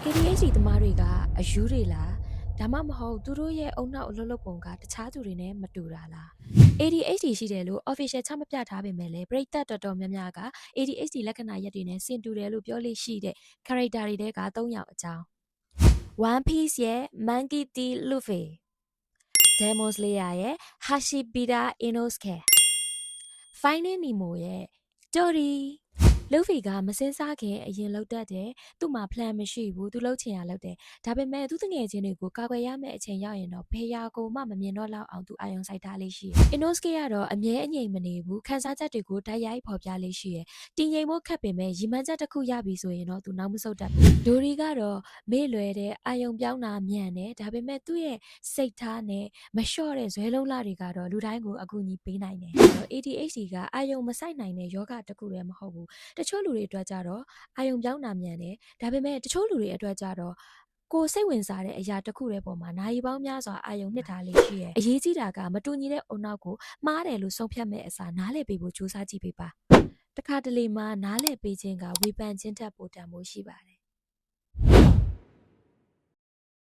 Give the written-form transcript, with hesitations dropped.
ADHD သမားတွေကအယူတွေလားဒါမှမဟုတ်သူတို့ရဲ့အုံနောက်အလုပ်လုပ်ပုံကတခြားသူတွေနဲ့မတူတာလား ADHD ရှိတယ်လို့ official ချမပြထားပေမဲ့လည်းပရိသတ်တော်တော်များများက ADHD လက္ခဏာရပ်တွေနဲ့ဆင်တူတယ်လို့ပြောလို့ရှိတဲ့ character တွေတဲက3ယောက်အကြောင်း One Piece ရဲ့ Monkey D. Luffy Demon Slayer ရဲ့ Hashibita Inosuke Finding Nemo ရဲ့ Doryလူဖီကမစင်းစားခင်အရင်လောက်တတ်တယ်သူ့မှာ plan မရှိဘူးသူလှုပ်ချင်ရလောက်တယ်ဒါပေမဲ့သူတငယ်ချင်းတွေကိုကာကွယ်ရမယ့်အချိန်ရောက်ရင်တော့ဖေးရာကိုမှမမြင်တော့လောက်အောင်သူအာယုံစိုက်ထားလေးရှိတယ် Inosuke ကတော့အမြဲအငြိမ်မနေဘူးခန်းစားချက်တွေကိုတိုက်ရိုက်ဖော်ပြလေးရှိတယ်တင်ငိမ်ဖို့ခက်ပေမဲ့ရီမှန်းချက်တစ်ခုရပြီဆိုရင်တော့သူနောက်မဆုတ်တတ်ဘူးဒိုရီကတော့မေ့လွယ်တဲ့အာယုံပြောင်းတာမြန်တယ်ဒါပေမဲ့သူ့ရဲ့စိတ်ထားနဲ့မလျှော့တဲ့ဇွဲလုံးလာတွေကတော့လူတိုင်းကိုအကူအညီပေးနိုင်တယ် ADHD ကအာယုံမဆိုင်နိုင်တဲ့ယောဂတစ်ခုတည်းမဟုတ်ဘူးတချို့လူတွေအတွက်ကြတော့အာယုံပြောင်းတာမြန်တယ်ဒါပေမဲ့တချို့လူတွေအတွက်ကြတော့ကိုစိတ်ဝင်စားတဲ့အရာတစ်ခုတည်းပေါ်မှာနိုင်ပေါင်းများစွာအာယုံနှစ်ထားလေးရှိရဲ့အရေးကြီးတာကမတူညီတဲ့အုံနောက်ကိုမှားတယ်လို့ဆုံးဖြတ်မဲ့အစားနားလည်ပေးဖို့ကြိုးစားကြည့်ပေးပါတခါတလေမှာနားလည်ပေးခြင်းကဝေဖန်ခြင်းထက်ပိုတန်ဖိုးရှိပါတယ်